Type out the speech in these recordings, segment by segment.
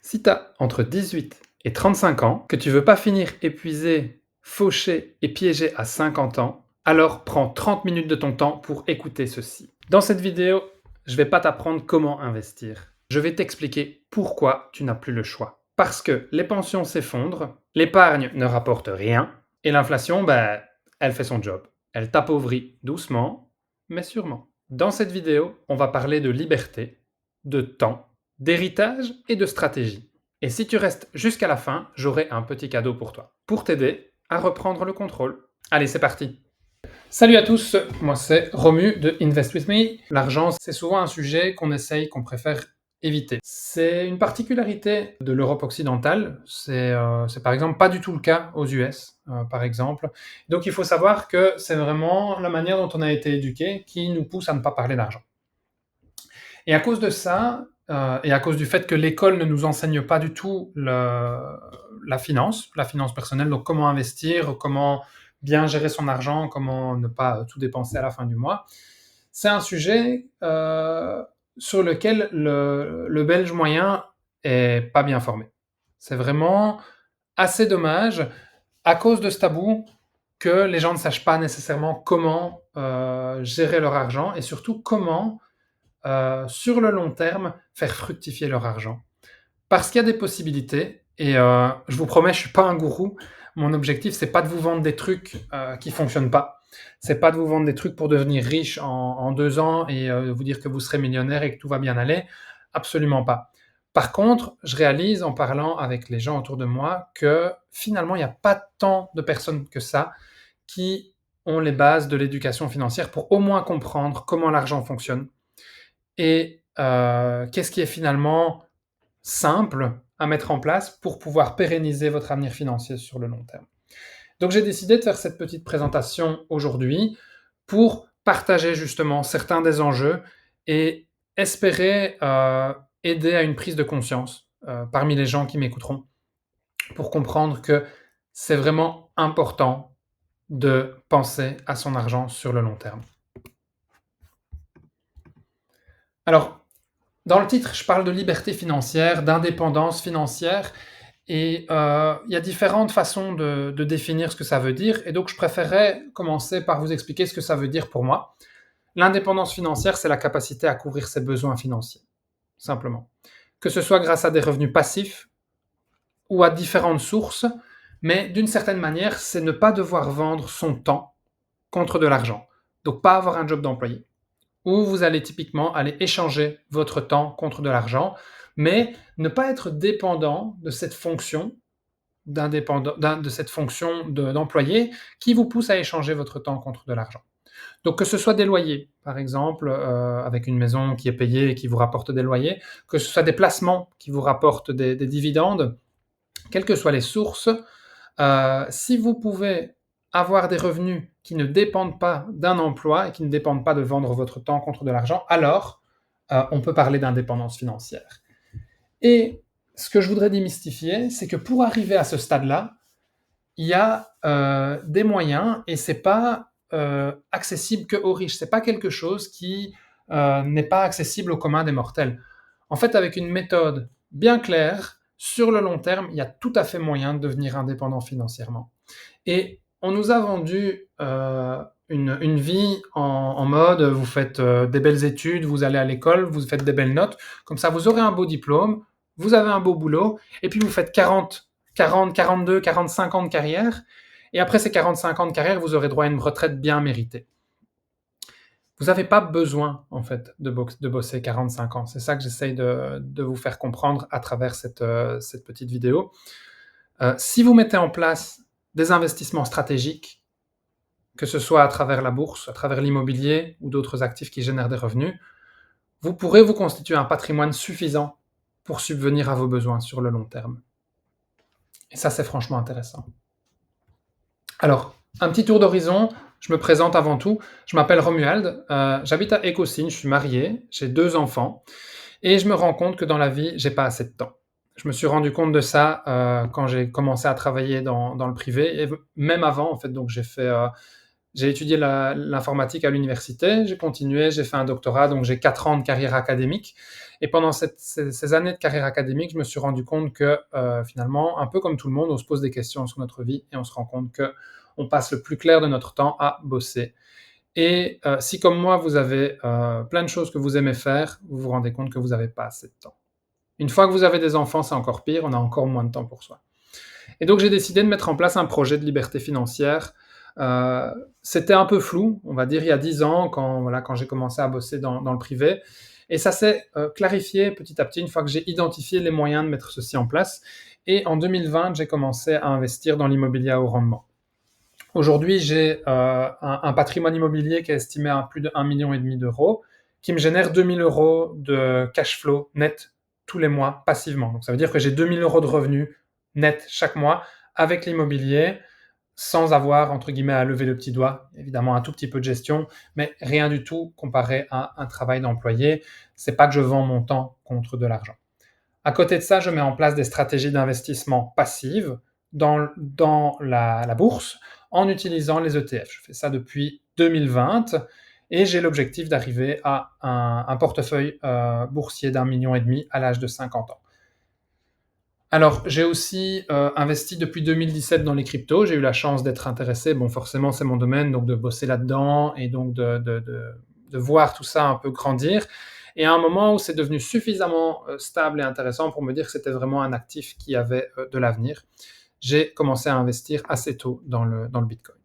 Si tu as entre 18 et 35 ans, que tu veux pas finir épuisé, fauché et piégé à 50 ans, alors prends 30 minutes de ton temps pour écouter ceci. Dans cette vidéo, je vais pas t'apprendre comment investir. Je vais t'expliquer pourquoi tu n'as plus le choix. Parce que les pensions s'effondrent, l'épargne ne rapporte rien, et l'inflation, elle fait son job. Elle t'appauvrit doucement, mais sûrement. Dans cette vidéo, on va parler de liberté, de temps, d'héritage et de stratégie. Et si tu restes jusqu'à la fin, j'aurai un petit cadeau pour toi, pour t'aider à reprendre le contrôle. Allez, c'est parti. Salut à tous, moi c'est Romu de Invest With Me. L'argent, c'est souvent un sujet qu'on préfère éviter. C'est une particularité de l'Europe occidentale, c'est par exemple pas du tout le cas aux US, par exemple. Donc il faut savoir que c'est vraiment la manière dont on a été éduqué qui nous pousse à ne pas parler d'argent. Et à cause de ça, et à cause du fait que l'école ne nous enseigne pas du tout la finance personnelle, donc comment investir, comment bien gérer son argent, comment ne pas tout dépenser à la fin du mois, c'est un sujet sur lequel le Belge moyen est pas bien formé. C'est vraiment assez dommage, à cause de ce tabou, que les gens ne sachent pas nécessairement comment gérer leur argent et surtout comment sur le long terme, faire fructifier leur argent. Parce qu'il y a des possibilités, et je vous promets, je ne suis pas un gourou. Mon objectif, c'est pas de vous vendre des trucs qui fonctionnent pas. C'est pas de vous vendre des trucs pour devenir riche en 2 ans et vous dire que vous serez millionnaire et que tout va bien aller. Absolument pas. Par contre, je réalise en parlant avec les gens autour de moi que finalement, il n'y a pas tant de personnes que ça qui ont les bases de l'éducation financière pour au moins comprendre comment l'argent fonctionne, et qu'est-ce qui est finalement simple à mettre en place pour pouvoir pérenniser votre avenir financier sur le long terme. Donc j'ai décidé de faire cette petite présentation aujourd'hui pour partager justement certains des enjeux et espérer aider à une prise de conscience parmi les gens qui m'écouteront, pour comprendre que c'est vraiment important de penser à son argent sur le long terme. Alors, dans le titre, je parle de liberté financière, d'indépendance financière, et il y a différentes façons de définir ce que ça veut dire, et donc je préférerais commencer par vous expliquer ce que ça veut dire pour moi. L'indépendance financière, c'est la capacité à couvrir ses besoins financiers, simplement. Que ce soit grâce à des revenus passifs ou à différentes sources, mais d'une certaine manière, c'est ne pas devoir vendre son temps contre de l'argent. Donc pas avoir un job d'employé, où vous allez typiquement aller échanger votre temps contre de l'argent, mais ne pas être dépendant de cette fonction d'employé qui vous pousse à échanger votre temps contre de l'argent. Donc que ce soit des loyers, par exemple, avec une maison qui est payée et qui vous rapporte des loyers, que ce soit des placements qui vous rapportent des dividendes, quelles que soient les sources, si vous pouvez avoir des revenus qui ne dépendent pas d'un emploi et qui ne dépendent pas de vendre votre temps contre de l'argent, alors on peut parler d'indépendance financière. Et ce que je voudrais démystifier, c'est que pour arriver à ce stade-là, il y a des moyens, et c'est pas accessible que aux riches. C'est pas quelque chose qui n'est pas accessible au commun des mortels. En fait, avec une méthode bien claire, sur le long terme, il y a tout à fait moyen de devenir indépendant financièrement. Et on nous a vendu une vie en mode, vous faites des belles études, vous allez à l'école, vous faites des belles notes, comme ça vous aurez un beau diplôme, vous avez un beau boulot, et puis vous faites 42, 45 ans de carrière, et après ces 45 ans de carrière, vous aurez droit à une retraite bien méritée. Vous n'avez pas besoin, en fait, de bosser 45 ans. C'est ça que j'essaye de vous faire comprendre à travers cette petite vidéo. Si vous mettez en place des investissements stratégiques, que ce soit à travers la bourse, à travers l'immobilier ou d'autres actifs qui génèrent des revenus, vous pourrez vous constituer un patrimoine suffisant pour subvenir à vos besoins sur le long terme. Et ça, c'est franchement intéressant. Alors, un petit tour d'horizon, je me présente avant tout. Je m'appelle Romuald, j'habite à Écosine, je suis marié, j'ai 2 enfants, et je me rends compte que dans la vie, j'ai pas assez de temps. Je me suis rendu compte de ça quand j'ai commencé à travailler dans le privé, et même avant, en fait. Donc, J'ai étudié l'informatique à l'université, j'ai continué, j'ai fait un doctorat, donc j'ai 4 ans de carrière académique. Et pendant ces années de carrière académique, je me suis rendu compte que finalement, un peu comme tout le monde, on se pose des questions sur notre vie et on se rend compte qu'on passe le plus clair de notre temps à bosser. Et si comme moi, vous avez plein de choses que vous aimez faire, vous vous rendez compte que vous n'avez pas assez de temps. Une fois que vous avez des enfants, c'est encore pire, on a encore moins de temps pour soi. Et donc j'ai décidé de mettre en place un projet de liberté financière. C'était un peu flou, on va dire, il y a 10 ans, quand j'ai commencé à bosser dans le privé. Et ça s'est clarifié petit à petit une fois que j'ai identifié les moyens de mettre ceci en place. Et en 2020, j'ai commencé à investir dans l'immobilier à haut rendement. Aujourd'hui, j'ai un patrimoine immobilier qui est estimé à plus de 1,5 million d'euros, qui me génère 2 000 euros de cash flow net tous les mois passivement. Donc ça veut dire que j'ai 2 000 euros de revenus net chaque mois avec l'immobilier, sans avoir, entre guillemets, à lever le petit doigt. Évidemment, un tout petit peu de gestion, mais rien du tout comparé à un travail d'employé. C'est pas que je vends mon temps contre de l'argent. À côté de ça, je mets en place des stratégies d'investissement passives dans la bourse en utilisant les ETF. Je fais ça depuis 2020 et j'ai l'objectif d'arriver à un portefeuille boursier d'1,5 million à l'âge de 50 ans. Alors, j'ai aussi investi depuis 2017 dans les cryptos. J'ai eu la chance d'être intéressé. Bon, forcément, c'est mon domaine, donc de bosser là-dedans et donc de voir tout ça un peu grandir. Et à un moment où c'est devenu suffisamment stable et intéressant pour me dire que c'était vraiment un actif qui avait de l'avenir, j'ai commencé à investir assez tôt dans le Bitcoin.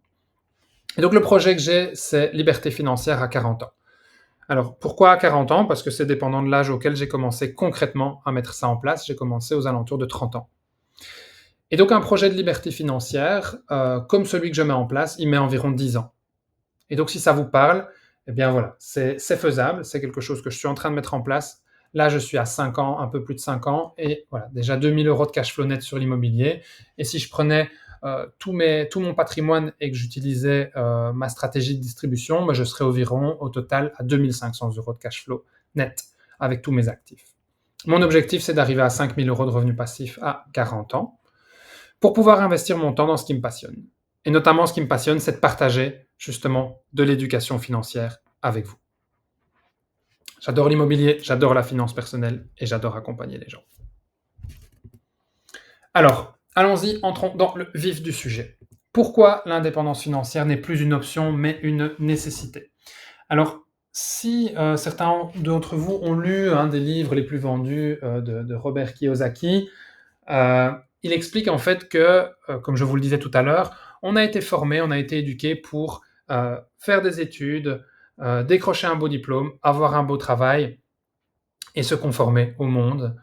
Et donc, le projet que j'ai, c'est liberté financière à 40 ans. Alors, pourquoi à 40 ans? Parce que c'est dépendant de l'âge auquel j'ai commencé concrètement à mettre ça en place. J'ai commencé aux alentours de 30 ans. Et donc, un projet de liberté financière, comme celui que je mets en place, il met environ 10 ans. Et donc, si ça vous parle, eh bien voilà, c'est faisable, c'est quelque chose que je suis en train de mettre en place. Là, je suis à 5 ans, un peu plus de 5 ans, et voilà, déjà 2 000 euros de cash flow net sur l'immobilier. Et si je prenais tout mon patrimoine et que j'utilisais ma stratégie de distribution, ben, je serais environ au total à 2 500 euros de cash flow net avec tous mes actifs. Mon objectif, c'est d'arriver à 5 000 euros de revenus passifs à 40 ans pour pouvoir investir mon temps dans ce qui me passionne. Et notamment, ce qui me passionne, c'est de partager justement de l'éducation financière avec vous. J'adore l'immobilier, j'adore la finance personnelle et j'adore accompagner les gens. Alors, allons-y, entrons dans le vif du sujet. Pourquoi l'indépendance financière n'est plus une option mais une nécessité? Alors, si certains d'entre vous ont lu un des livres les plus vendus de Robert Kiyosaki, il explique en fait que, comme je vous le disais tout à l'heure, on a été formé, on a été éduqué pour faire des études, décrocher un beau diplôme, avoir un beau travail et se conformer au monde.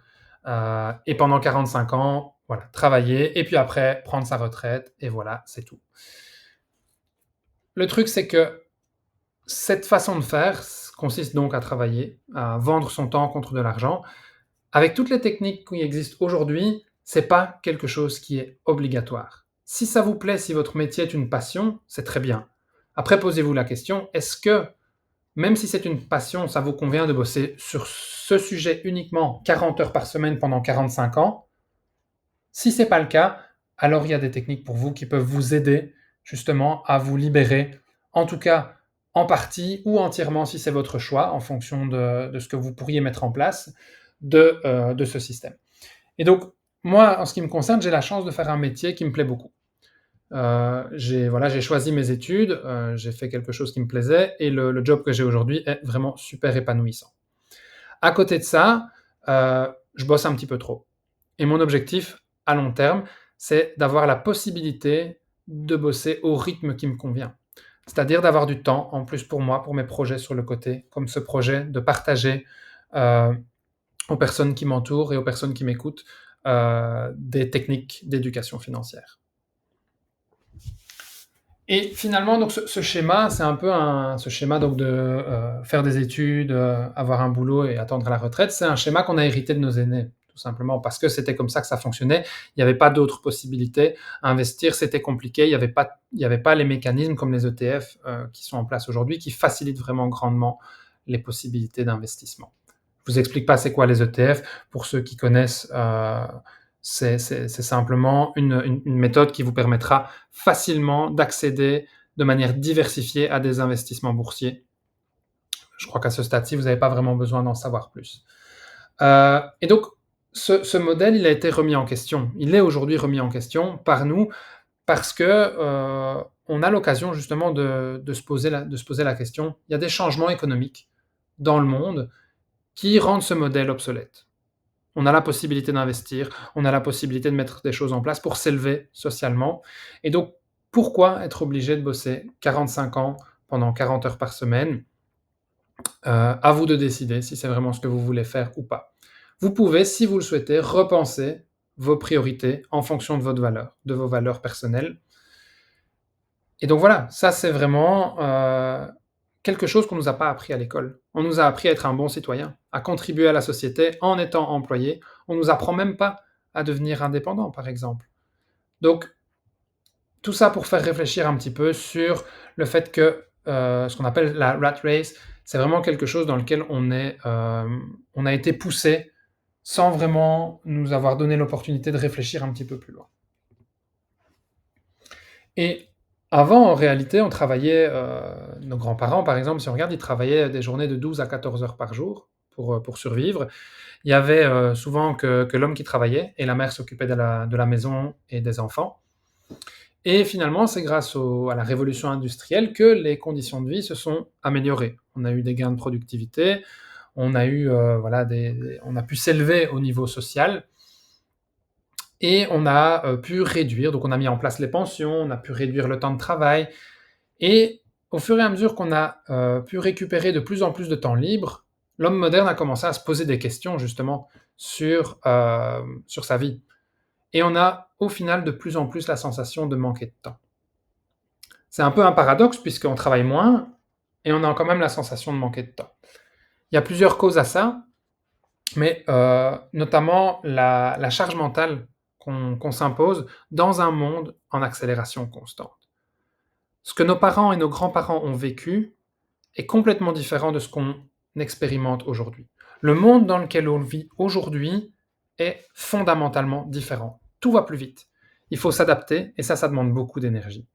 Et pendant 45 ans, voilà, travailler et puis après prendre sa retraite et voilà, c'est tout. Le truc, c'est que cette façon de faire consiste donc à travailler, à vendre son temps contre de l'argent. Avec toutes les techniques qui existent aujourd'hui, c'est pas quelque chose qui est obligatoire. Si ça vous plaît, si votre métier est une passion, c'est très bien. Après, posez-vous la question, est-ce que, même si c'est une passion, ça vous convient de bosser sur ce sujet uniquement 40 heures par semaine pendant 45 ans? Si c'est pas le cas, alors il y a des techniques pour vous qui peuvent vous aider justement à vous libérer, en tout cas en partie ou entièrement si c'est votre choix, en fonction de ce que vous pourriez mettre en place de ce système. Et donc, moi, en ce qui me concerne, j'ai la chance de faire un métier qui me plaît beaucoup. J'ai choisi mes études, j'ai fait quelque chose qui me plaisait et le job que j'ai aujourd'hui est vraiment super épanouissant. À côté de ça, je bosse un petit peu trop. Et mon objectif à long terme, c'est d'avoir la possibilité de bosser au rythme qui me convient. C'est-à-dire d'avoir du temps en plus pour moi, pour mes projets sur le côté, comme ce projet de partager aux personnes qui m'entourent et aux personnes qui m'écoutent des techniques d'éducation financière. Et finalement, donc ce schéma, c'est un peu ce schéma donc de faire des études, avoir un boulot et attendre la retraite, c'est un schéma qu'on a hérité de nos aînés, tout simplement parce que c'était comme ça que ça fonctionnait. Il n'y avait pas d'autres possibilités. Investir, c'était compliqué. Il n'y avait pas les mécanismes comme les ETF qui sont en place aujourd'hui, qui facilitent vraiment grandement les possibilités d'investissement. Je vous explique pas c'est quoi les ETF. Pour ceux qui connaissent, c'est simplement une méthode qui vous permettra facilement d'accéder de manière diversifiée à des investissements boursiers. Je crois qu'à ce stade-ci, vous n'avez pas vraiment besoin d'en savoir plus. Et donc, ce modèle, il a été remis en question. Il est aujourd'hui remis en question par nous parce que on a l'occasion justement de se poser la question. Il y a des changements économiques dans le monde qui rendent ce modèle obsolète. On a la possibilité d'investir, on a la possibilité de mettre des choses en place pour s'élever socialement. Et donc, pourquoi être obligé de bosser 45 ans pendant 40 heures par semaine? À vous de décider si c'est vraiment ce que vous voulez faire ou pas. Vous pouvez, si vous le souhaitez, repenser vos priorités en fonction de de vos valeurs personnelles. Et donc voilà, ça c'est vraiment quelque chose qu'on ne nous a pas appris à l'école. On nous a appris à être un bon citoyen, à contribuer à la société en étant employé. On ne nous apprend même pas à devenir indépendant, par exemple. Donc, tout ça pour faire réfléchir un petit peu sur le fait que ce qu'on appelle la rat race, c'est vraiment quelque chose dans lequel on a été poussé sans vraiment nous avoir donné l'opportunité de réfléchir un petit peu plus loin. Et avant, en réalité, on travaillait, nos grands-parents, par exemple, si on regarde, ils travaillaient des journées de 12 à 14 heures par jour pour survivre. Il y avait souvent que l'homme qui travaillait et la mère s'occupait de la maison et des enfants. Et finalement, c'est grâce à la révolution industrielle que les conditions de vie se sont améliorées. On a eu des gains de productivité, on a eu, on a pu s'élever au niveau social et on a pu réduire, donc on a mis en place les pensions, on a pu réduire le temps de travail. Et au fur et à mesure qu'on a pu récupérer de plus en plus de temps libre, l'homme moderne a commencé à se poser des questions justement sur sa vie. Et on a au final de plus en plus la sensation de manquer de temps. C'est un peu un paradoxe puisqu'on travaille moins et on a quand même la sensation de manquer de temps. Il y a plusieurs causes à ça, mais notamment la charge mentale qu'on s'impose dans un monde en accélération constante. Ce que nos parents et nos grands-parents ont vécu est complètement différent de ce qu'on expérimente aujourd'hui. Le monde dans lequel on vit aujourd'hui est fondamentalement différent. Tout va plus vite. Il faut s'adapter et ça demande beaucoup d'énergie.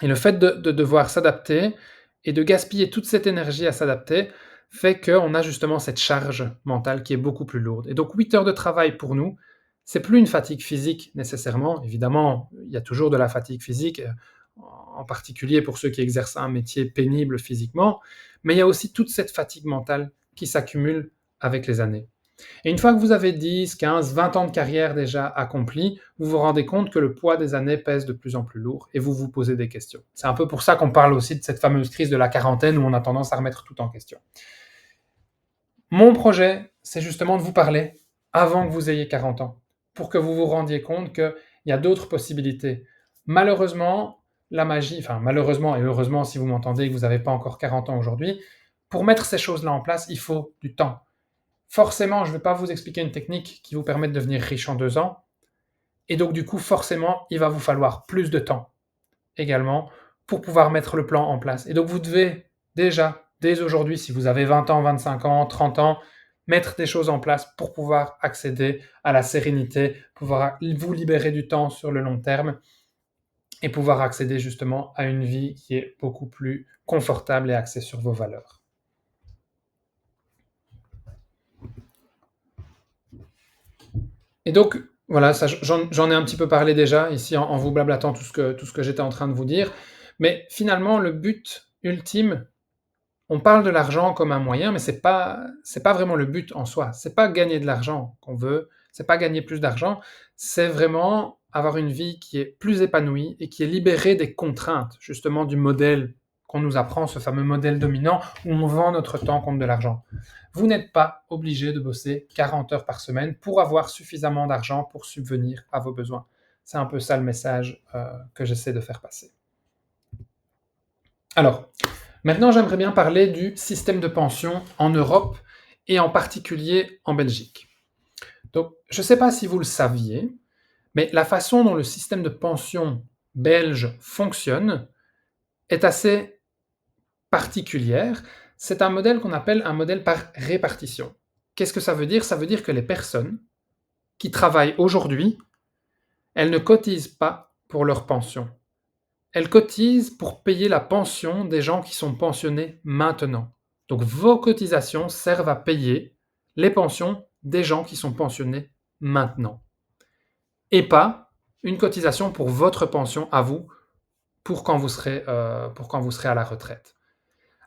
Et le fait de devoir s'adapter et de gaspiller toute cette énergie à s'adapter fait qu'on a justement cette charge mentale qui est beaucoup plus lourde. Et donc 8 heures de travail pour nous, c'est plus une fatigue physique nécessairement. Évidemment, il y a toujours de la fatigue physique, en particulier pour ceux qui exercent un métier pénible physiquement, mais il y a aussi toute cette fatigue mentale qui s'accumule avec les années. Et une fois que vous avez 10, 15, 20 ans de carrière déjà accomplis, vous vous rendez compte que le poids des années pèse de plus en plus lourd et vous vous posez des questions. C'est un peu pour ça qu'on parle aussi de cette fameuse crise de la quarantaine où on a tendance à remettre tout en question. Mon projet, c'est justement de vous parler avant que vous ayez 40 ans, pour que vous vous rendiez compte qu'il y a d'autres possibilités. Malheureusement, la magie, enfin malheureusement et heureusement si vous m'entendez et que vous n'avez pas encore 40 ans aujourd'hui, pour mettre ces choses-là en place, il faut du temps. Forcément, je ne vais pas vous expliquer une technique qui vous permet de devenir riche en 2 ans. Et donc, du coup, forcément, il va vous falloir plus de temps également pour pouvoir mettre le plan en place. Et donc, vous devez déjà, dès aujourd'hui, si vous avez 20 ans, 25 ans, 30 ans, mettre des choses en place pour pouvoir accéder à la sérénité, pouvoir vous libérer du temps sur le long terme et pouvoir accéder justement à une vie qui est beaucoup plus confortable et axée sur vos valeurs. Et donc, voilà, j'en ai un petit peu parlé déjà ici en vous blablatant tout ce que j'étais en train de vous dire. Mais finalement, le but ultime, on parle de l'argent comme un moyen, mais c'est pas vraiment le but en soi. C'est pas gagner de l'argent qu'on veut, c'est pas gagner plus d'argent, c'est vraiment avoir une vie qui est plus épanouie et qui est libérée des contraintes, justement du modèle qu'on nous apprend, ce fameux modèle dominant où on vend notre temps contre de l'argent. Vous n'êtes pas obligé de bosser 40 heures par semaine pour avoir suffisamment d'argent pour subvenir à vos besoins. C'est un peu ça le message que j'essaie de faire passer. Alors, maintenant j'aimerais bien parler du système de pension en Europe et en particulier en Belgique. Donc, je ne sais pas si vous le saviez, mais la façon dont le système de pension belge fonctionne est assez particulière. C'est un modèle qu'on appelle un modèle par répartition. Qu'est-ce que ça veut dire? Ça veut dire que les personnes qui travaillent aujourd'hui, elles ne cotisent pas pour leur pension. elle cotise pour payer la pension des gens qui sont pensionnés maintenant. Donc vos cotisations servent à payer les pensions des gens qui sont pensionnés maintenant. Et pas une cotisation pour votre pension à vous pour quand vous serez à la retraite.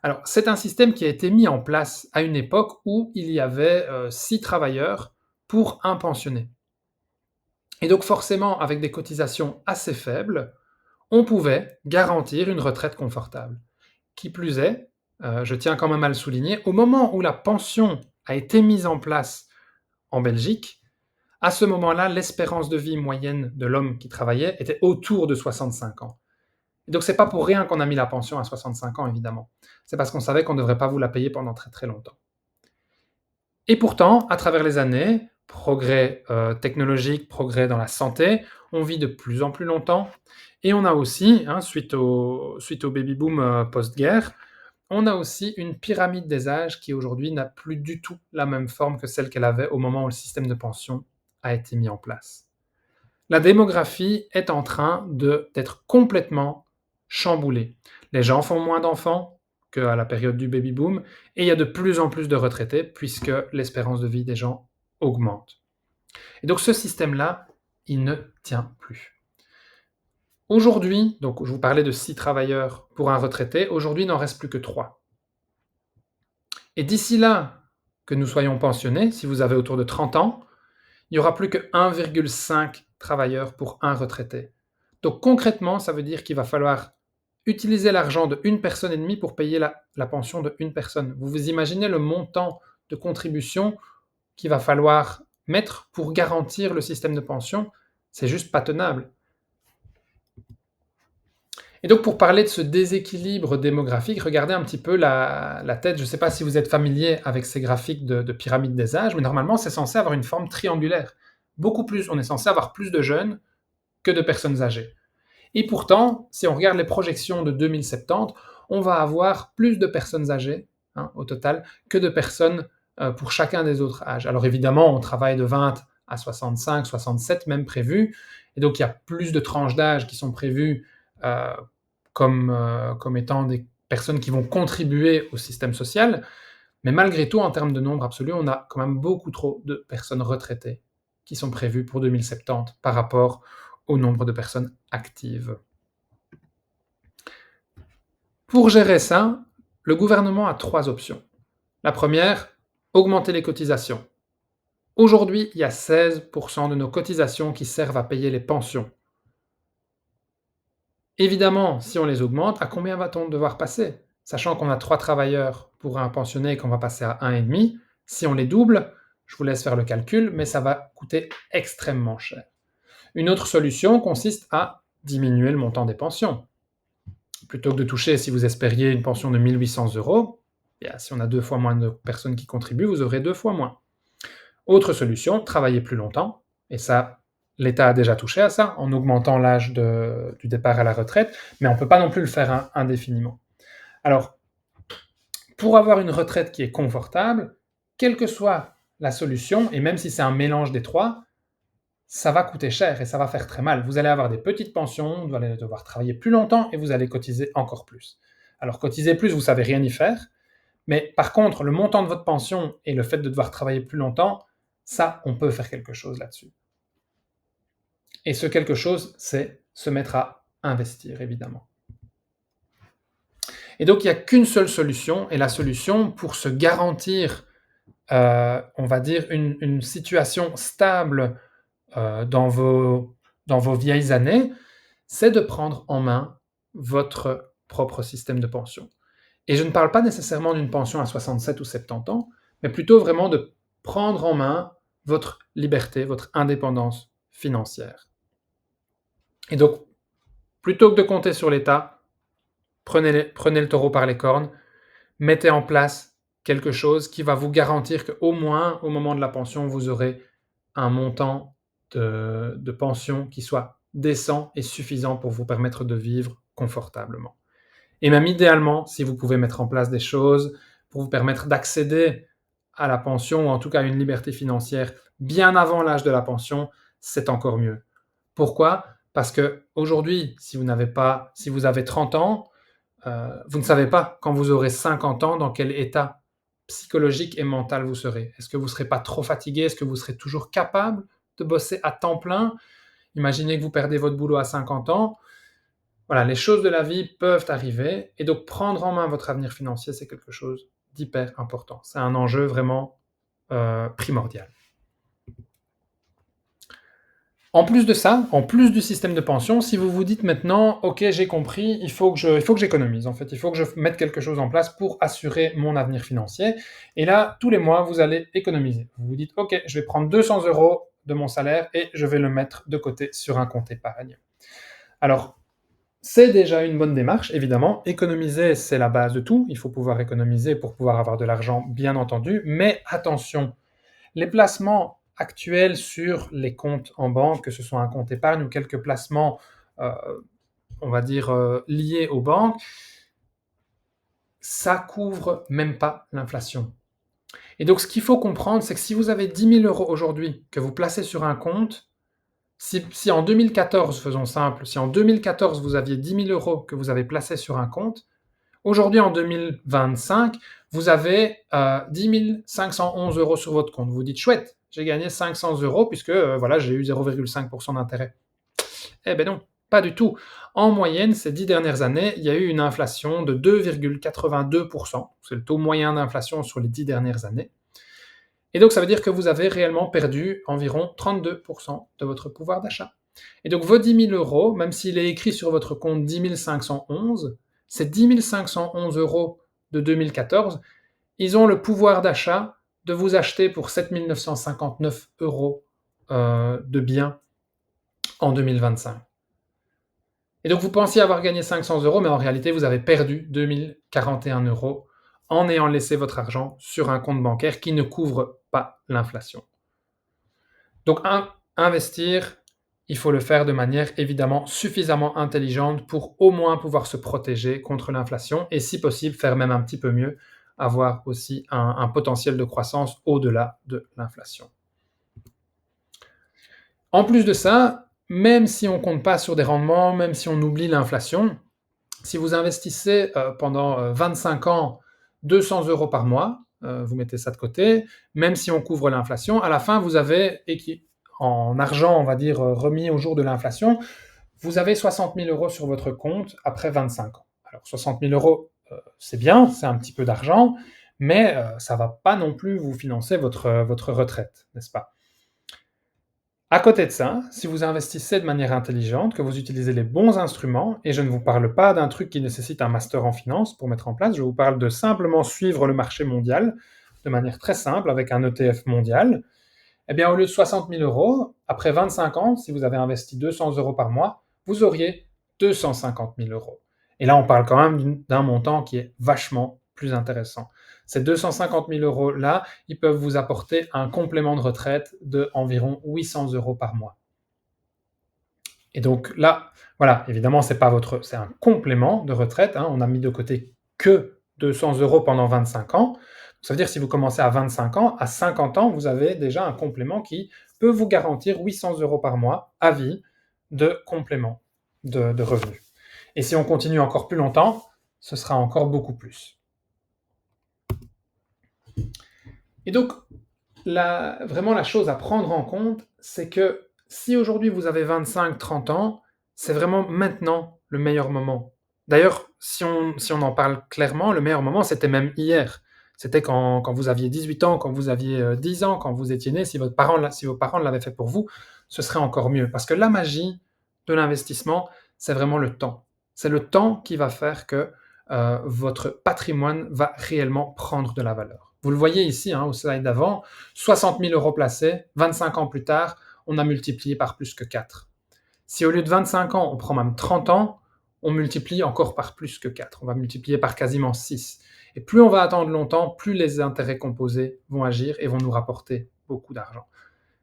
Alors, c'est un système qui a été mis en place à une époque où il y avait 6 travailleurs pour un pensionné. Et donc forcément, avec des cotisations assez faibles, on pouvait garantir une retraite confortable. Qui plus est, je tiens quand même à le souligner, au moment où la pension a été mise en place en Belgique, à ce moment-là, l'espérance de vie moyenne de l'homme qui travaillait était autour de 65 ans. Et donc c'est pas pour rien qu'on a mis la pension à 65 ans, évidemment. C'est parce qu'on savait qu'on ne devrait pas vous la payer pendant très très longtemps. Et pourtant, à travers les années, progrès technologique, progrès dans la santé, on vit de plus en plus longtemps. Et on a aussi, suite au baby-boom post-guerre, on a aussi une pyramide des âges qui aujourd'hui n'a plus du tout la même forme que celle qu'elle avait au moment où le système de pension a été mis en place. La démographie est en train d'être complètement chamboulée. Les gens font moins d'enfants qu'à la période du baby-boom, et il y a de plus en plus de retraités puisque l'espérance de vie des gens augmente. Et donc ce système-là, il ne tient plus. Aujourd'hui, donc je vous parlais de 6 travailleurs pour un retraité, aujourd'hui il n'en reste plus que 3. Et d'ici là que nous soyons pensionnés, si vous avez autour de 30 ans, il n'y aura plus que 1,5 travailleurs pour un retraité. Donc concrètement, ça veut dire qu'il va falloir utiliser l'argent de une personne et demie pour payer la pension de une personne. Vous vous imaginez le montant de contribution qu'il va falloir mettre pour garantir le système de pension? C'est juste pas tenable. Et donc pour parler de ce déséquilibre démographique, regardez un petit peu la tête. Je ne sais pas si vous êtes familier avec ces graphiques de pyramide des âges, mais normalement c'est censé avoir une forme triangulaire. Beaucoup plus, on est censé avoir plus de jeunes que de personnes âgées. Et pourtant, si on regarde les projections de 2070, on va avoir plus de personnes âgées au total que de personnes pour chacun des autres âges. Alors évidemment, on travaille de 20 à 65, 67 même prévus, et donc il y a plus de tranches d'âge qui sont prévues euh, comme étant des personnes qui vont contribuer au système social, mais malgré tout, en termes de nombre absolu, on a quand même beaucoup trop de personnes retraitées qui sont prévues pour 2070 par rapport au nombre de personnes actives. Pour gérer ça, le gouvernement a 3 options. La première, augmenter les cotisations. Aujourd'hui, il y a 16% de nos cotisations qui servent à payer les pensions. Évidemment, si on les augmente, à combien va-t-on devoir passer? Sachant qu'on a 3 travailleurs pour un pensionné et qu'on va passer à 1,5, si on les double, je vous laisse faire le calcul, mais ça va coûter extrêmement cher. Une autre solution consiste à diminuer le montant des pensions. Plutôt que de toucher, si vous espériez une pension de 1 800 €, si on a 2 fois moins de personnes qui contribuent, vous aurez 2 fois moins. Autre solution, travailler plus longtemps, et ça, l'État a déjà touché à ça, en augmentant l'âge du départ à la retraite, mais on ne peut pas non plus le faire indéfiniment. Alors, pour avoir une retraite qui est confortable, quelle que soit la solution, et même si c'est un mélange des trois, ça va coûter cher et ça va faire très mal. Vous allez avoir des petites pensions, vous allez devoir travailler plus longtemps et vous allez cotiser encore plus. Alors cotiser plus, vous savez rien y faire, mais par contre, le montant de votre pension et le fait de devoir travailler plus longtemps, ça, on peut faire quelque chose là-dessus. Et ce quelque chose, c'est se mettre à investir, évidemment. Et donc, il n'y a qu'une seule solution, et la solution pour se garantir, on va dire, une situation stable dans vos vieilles années, c'est de prendre en main votre propre système de pension. Et je ne parle pas nécessairement d'une pension à 67 ou 70 ans, mais plutôt vraiment de prendre en main votre liberté, votre indépendance financière. Et donc, plutôt que de compter sur l'État, prenez le taureau par les cornes, mettez en place quelque chose qui va vous garantir qu'au moins, au moment de la pension, vous aurez un montant de pension qui soit décent et suffisant pour vous permettre de vivre confortablement. Et même idéalement, si vous pouvez mettre en place des choses pour vous permettre d'accéder à la pension, ou en tout cas à une liberté financière bien avant l'âge de la pension, c'est encore mieux. Pourquoi? Parce qu'aujourd'hui, si vous avez 30 ans, vous ne savez pas quand vous aurez 50 ans dans quel état psychologique et mental vous serez. Est-ce que vous ne serez pas trop fatigué? Est-ce que vous serez toujours capable de bosser à temps plein? Imaginez que vous perdez votre boulot à 50 ans. Voilà, les choses de la vie peuvent arriver et donc prendre en main votre avenir financier, c'est quelque chose d'hyper important. C'est un enjeu vraiment primordial. En plus de ça, en plus du système de pension, si vous vous dites maintenant: «OK, j'ai compris, il faut que j'économise, en fait, il faut que je mette quelque chose en place pour assurer mon avenir financier» et là, tous les mois, vous allez économiser. Vous vous dites: «OK, je vais prendre 200 € de mon salaire et je vais le mettre de côté sur un compte épargne». Alors, c'est déjà une bonne démarche, évidemment. Économiser, c'est la base de tout. Il faut pouvoir économiser pour pouvoir avoir de l'argent, bien entendu, mais attention, les placements actuels sur les comptes en banque, que ce soit un compte épargne ou quelques placements, heu, on va dire, liés aux banques, ça couvre même pas l'inflation. Et donc ce qu'il faut comprendre, c'est que si vous avez 10 000 € aujourd'hui que vous placez sur un compte, si en 2014, faisons simple, si en 2014 vous aviez 10 000 € que vous avez placés sur un compte, aujourd'hui en 2025, vous avez 10 511 € sur votre compte. Vous vous dites: «Chouette, j'ai gagné 500 € puisque voilà, j'ai eu 0,5% d'intérêt». Eh ben non, pas du tout. En moyenne, ces 10 dernières années, il y a eu une inflation de 2,82%. C'est le taux moyen d'inflation sur les 10 dernières années. Et donc, ça veut dire que vous avez réellement perdu environ 32% de votre pouvoir d'achat. Et donc, vos 10 000 €, même s'il est écrit sur votre compte 10 511, ces 10 511 € de 2014, ils ont le pouvoir d'achat de vous acheter pour 7 959 € de biens en 2025. Et donc, vous pensiez avoir gagné 500 €, mais en réalité, vous avez perdu 2 041 € en ayant laissé votre argent sur un compte bancaire qui ne couvre pas l'inflation. Donc, investir, il faut le faire de manière évidemment suffisamment intelligente pour au moins pouvoir se protéger contre l'inflation et si possible faire même un petit peu mieux, avoir aussi un potentiel de croissance au-delà de l'inflation. En plus de ça, même si on ne compte pas sur des rendements, même si on oublie l'inflation, si vous investissez pendant 25 ans 200 € par mois, vous mettez ça de côté, même si on couvre l'inflation, à la fin, vous avez, en argent, on va dire, remis au jour de l'inflation, vous avez 60 000 € sur votre compte après 25 ans. Alors 60 000 €, c'est bien, c'est un petit peu d'argent, mais ça ne va pas non plus vous financer votre retraite, n'est-ce pas? À côté de ça, si vous investissez de manière intelligente, que vous utilisez les bons instruments, et je ne vous parle pas d'un truc qui nécessite un master en finance pour mettre en place, je vous parle de simplement suivre le marché mondial de manière très simple avec un ETF mondial, eh bien au lieu de 60 000 €, après 25 ans, si vous avez investi 200 € par mois, vous auriez 250 000 €. Et là, on parle quand même d'un montant qui est vachement plus intéressant. Ces 250 000 € là, ils peuvent vous apporter un complément de retraite de environ 800 € par mois. Et donc là, voilà, évidemment, c'est un complément de retraite, hein, on a mis de côté que 200 € pendant 25 ans. Ça veut dire que si vous commencez à 25 ans, à 50 ans, vous avez déjà un complément qui peut vous garantir 800 € par mois à vie de complément de revenus. Et si on continue encore plus longtemps, ce sera encore beaucoup plus. Et donc, vraiment la chose à prendre en compte, c'est que si aujourd'hui vous avez 25-30 ans, c'est vraiment maintenant le meilleur moment. D'ailleurs, si on en parle clairement, le meilleur moment, c'était même hier. C'était quand vous aviez 18 ans, quand vous aviez 10 ans, quand vous étiez né, si vos parents l'avaient fait pour vous, ce serait encore mieux. Parce que la magie de l'investissement, c'est vraiment le temps. C'est le temps qui va faire que votre patrimoine va réellement prendre de la valeur. Vous le voyez ici, hein, au slide d'avant, 60 000 € placés, 25 ans plus tard, on a multiplié par plus que 4. Si au lieu de 25 ans, on prend même 30 ans, on multiplie encore par plus que 4. On va multiplier par quasiment 6. Et plus on va attendre longtemps, plus les intérêts composés vont agir et vont nous rapporter beaucoup d'argent.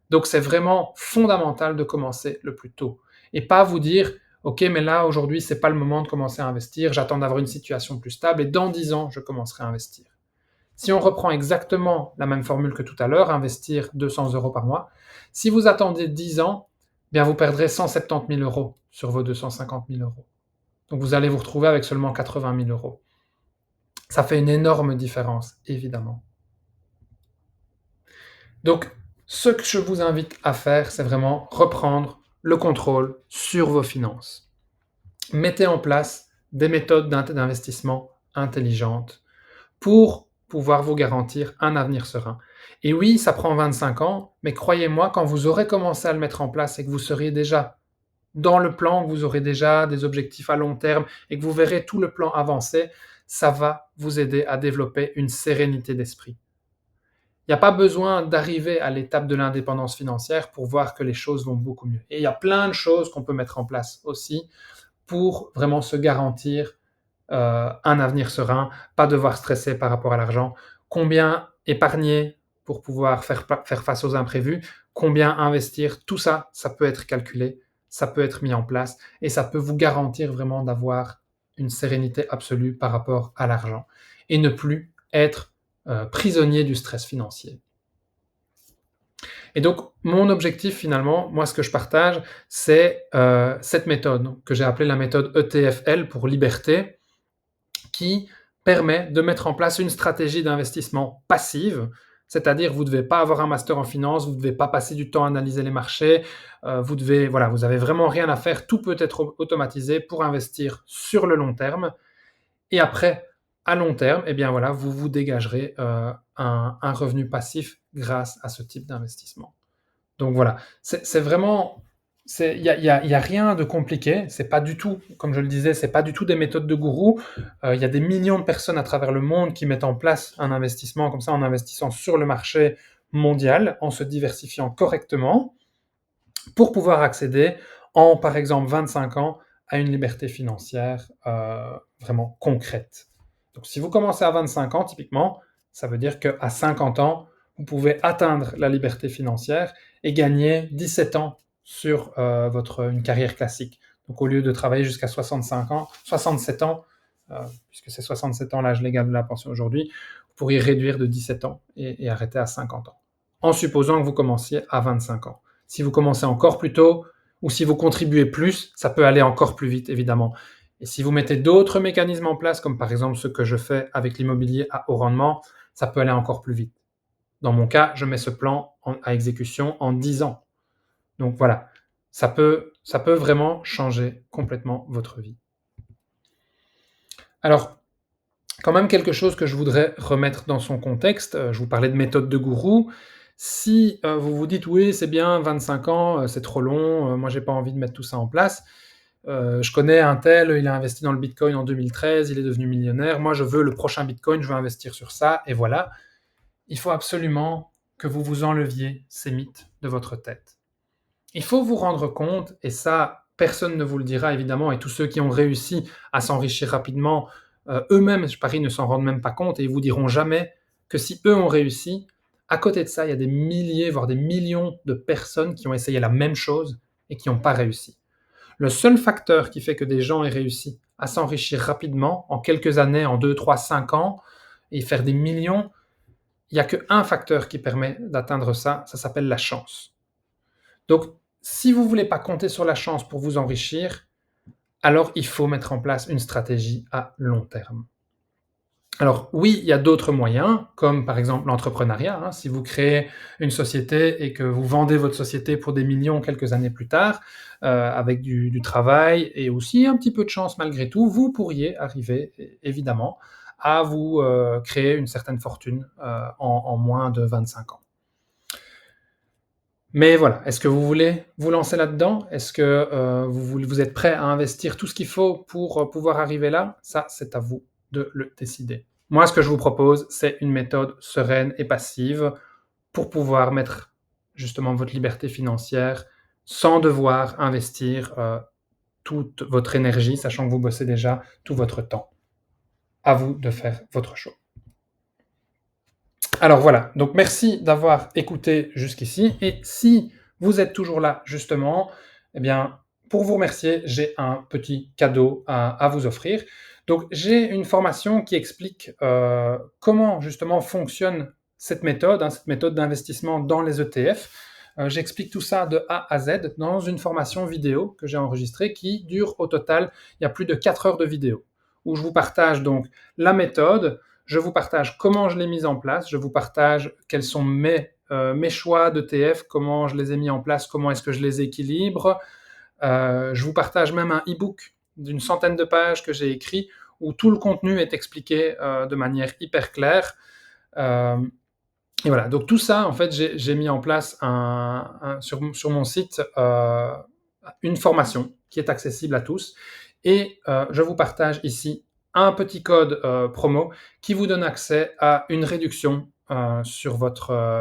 Donc c'est vraiment fondamental de commencer le plus tôt. Et pas vous dire, OK, mais là, aujourd'hui, c'est pas le moment de commencer à investir, j'attends d'avoir une situation plus stable et dans 10 ans, je commencerai à investir. Si on reprend exactement la même formule que tout à l'heure, investir 200 € par mois, si vous attendez 10 ans, bien vous perdrez 170 000 € sur vos 250 000 €. Donc vous allez vous retrouver avec seulement 80 000 €. Ça fait une énorme différence, évidemment. Donc, ce que je vous invite à faire, c'est vraiment reprendre le contrôle sur vos finances. Mettez en place des méthodes d'investissement intelligentes pour pouvoir vous garantir un avenir serein. Et oui, ça prend 25 ans, mais croyez-moi, quand vous aurez commencé à le mettre en place et que vous seriez déjà dans le plan, que vous aurez déjà des objectifs à long terme et que vous verrez tout le plan avancer, ça va vous aider à développer une sérénité d'esprit. Il n'y a pas besoin d'arriver à l'étape de l'indépendance financière pour voir que les choses vont beaucoup mieux. Et il y a plein de choses qu'on peut mettre en place aussi pour vraiment se garantir un avenir serein, pas devoir stresser par rapport à l'argent, combien épargner pour pouvoir faire face aux imprévus, combien investir, tout ça, ça peut être calculé, ça peut être mis en place et ça peut vous garantir vraiment d'avoir une sérénité absolue par rapport à l'argent et ne plus être prisonnier du stress financier. Et donc, mon objectif finalement, moi ce que je partage, c'est cette méthode que j'ai appelée la méthode ETFL pour liberté, qui permet de mettre en place une stratégie d'investissement passive, c'est-à-dire vous ne devez pas avoir un master en finance, vous ne devez pas passer du temps à analyser les marchés, vous avez vraiment rien à faire, tout peut être automatisé pour investir sur le long terme. Et après, à long terme, eh bien voilà, vous vous dégagerez un revenu passif grâce à ce type d'investissement. Donc voilà, c'est vraiment, il y a rien de compliqué. C'est pas du tout, comme je le disais, c'est pas du tout des méthodes de gourou. Il y a des millions de personnes à travers le monde qui mettent en place un investissement comme ça, en investissant sur le marché mondial, en se diversifiant correctement, pour pouvoir accéder en, par exemple, 25 ans, à une liberté financière vraiment concrète. Donc si vous commencez à 25 ans, typiquement, ça veut dire qu'à 50 ans, vous pouvez atteindre la liberté financière et gagner 17 ans sur une carrière classique. Donc au lieu de travailler jusqu'à 65 ans, 67 ans, puisque c'est 67 ans l'âge légal de la pension aujourd'hui, vous pourriez réduire de 17 ans et arrêter à 50 ans, en supposant que vous commenciez à 25 ans. Si vous commencez encore plus tôt, ou si vous contribuez plus, ça peut aller encore plus vite, évidemment. Et si vous mettez d'autres mécanismes en place, comme par exemple ce que je fais avec l'immobilier à haut rendement, ça peut aller encore plus vite. Dans mon cas, je mets ce plan à exécution en 10 ans. Donc voilà, ça peut vraiment changer complètement votre vie. Alors, quand même quelque chose que je voudrais remettre dans son contexte, je vous parlais de méthode de gourou. Si vous vous dites oui, c'est bien, 25 ans, c'est trop long, moi j'ai pas envie de mettre tout ça en place. Je connais un tel, il a investi dans le Bitcoin en 2013, il est devenu millionnaire. Moi, je veux le prochain Bitcoin, je veux investir sur ça, et voilà. Il faut absolument que vous vous enleviez ces mythes de votre tête. Il faut vous rendre compte, et ça, personne ne vous le dira évidemment, et tous ceux qui ont réussi à s'enrichir rapidement, eux-mêmes, je parie, ne s'en rendent même pas compte, et ils vous diront jamais que si eux ont réussi, à côté de ça, il y a des milliers, voire des millions de personnes qui ont essayé la même chose et qui n'ont pas réussi. Le seul facteur qui fait que des gens aient réussi à s'enrichir rapidement, en quelques années, en 2, 3, 5 ans, et faire des millions, il n'y a qu'un facteur qui permet d'atteindre ça, ça s'appelle la chance. Donc, si vous ne voulez pas compter sur la chance pour vous enrichir, alors il faut mettre en place une stratégie à long terme. Alors oui, il y a d'autres moyens, comme par exemple l'entrepreneuriat. Hein. Si vous créez une société et que vous vendez votre société pour des millions quelques années plus tard, avec du travail et aussi un petit peu de chance malgré tout, vous pourriez arriver évidemment à vous créer une certaine fortune en moins de 25 ans. Mais voilà, est-ce que vous voulez vous lancer là-dedans? Est-ce que vous êtes prêt à investir tout ce qu'il faut pour pouvoir arriver là? Ça, c'est à vous de le décider. Moi, ce que je vous propose, c'est une méthode sereine et passive pour pouvoir mettre justement votre liberté financière sans devoir investir toute votre énergie, sachant que vous bossez déjà tout votre temps. À vous de faire votre choix. Alors voilà, donc merci d'avoir écouté jusqu'ici. Et si vous êtes toujours là, justement, eh bien, pour vous remercier, j'ai un petit cadeau à vous offrir. Donc, j'ai une formation qui explique comment justement fonctionne cette méthode d'investissement dans les ETF. J'explique tout ça de A à Z dans une formation vidéo que j'ai enregistrée qui dure au total, il y a plus de 4 heures de vidéo, où je vous partage donc la méthode, je vous partage comment je l'ai mise en place, je vous partage quels sont mes choix d'ETF, comment je les ai mis en place, comment est-ce que je les équilibre. Je vous partage même un e-book d'une centaine de pages que j'ai écrit où tout le contenu est expliqué de manière hyper claire. Euh, et voilà, donc tout ça, en fait, j'ai mis en place sur mon site une formation qui est accessible à tous. Et je vous partage ici un petit code promo qui vous donne accès à une réduction sur votre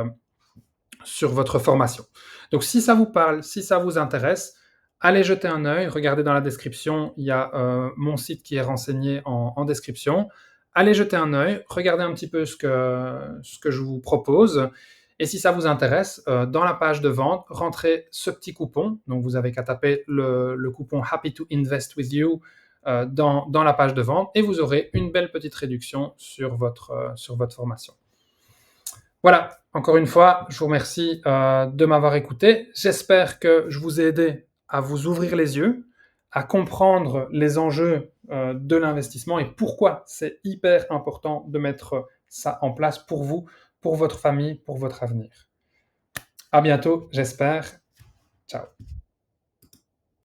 formation. Donc si ça vous parle, si ça vous intéresse, allez jeter un œil, regardez dans la description, il y a mon site qui est renseigné en description. Allez jeter un œil, regardez un petit peu ce que je vous propose. Et si ça vous intéresse, dans la page de vente, rentrez ce petit coupon. Donc vous avez qu'à taper le coupon Happy to Invest with You dans la page de vente et vous aurez une belle petite réduction sur votre formation. Voilà, encore une fois, je vous remercie de m'avoir écouté. J'espère que je vous ai aidé à vous ouvrir les yeux, à comprendre les enjeux de l'investissement et pourquoi c'est hyper important de mettre ça en place pour vous, pour votre famille, pour votre avenir. À bientôt, j'espère. Ciao.